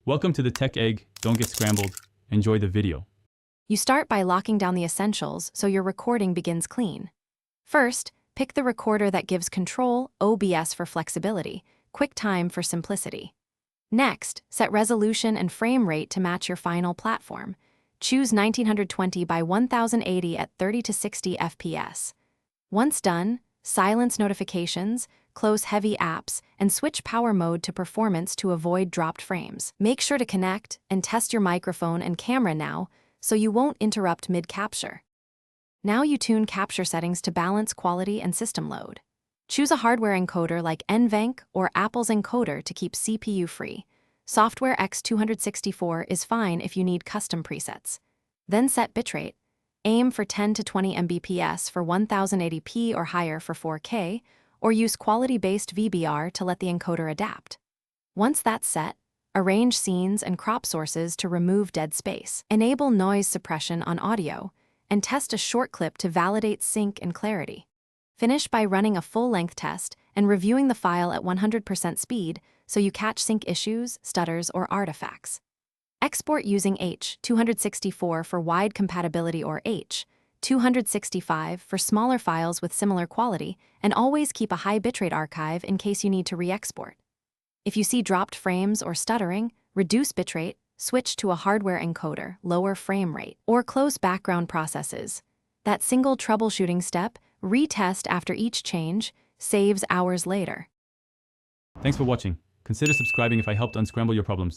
Welcome to the Tech Egg. Don't get scrambled. Enjoy the video. You start by locking down the essentials so your recording begins clean. First, pick the recorder that gives control, OBS for flexibility, QuickTime for simplicity. Next, set resolution and frame rate to match your final platform. Choose 1920 by 1080 at 30 to 60 FPS. Once done, silence notifications, close heavy apps, and switch power mode to performance to avoid dropped frames. Make sure to connect and test your microphone and camera now so you won't interrupt mid-capture. Now you tune capture settings to balance quality and system load. Choose a hardware encoder like NVENC or Apple's encoder to keep CPU free. Software X264 is fine if you need custom presets. Then set bitrate. Aim for 10 to 20 Mbps for 1080p or higher for 4K, or use quality-based VBR to let the encoder adapt. Once that's set, arrange scenes and crop sources to remove dead space. Enable noise suppression on audio, and test a short clip to validate sync and clarity. Finish by running a full-length test and reviewing the file at 100% speed so you catch sync issues, stutters, or artifacts. Export using H.264 for wide compatibility or H.265 for smaller files with similar quality, and always keep a high bitrate archive in case you need to re-export. If you see dropped frames or stuttering, reduce bitrate, switch to a hardware encoder, lower frame rate, or close background processes. That single troubleshooting step, retest after each change, saves hours later. Thanks for watching. Consider subscribing if I helped unscramble your problems.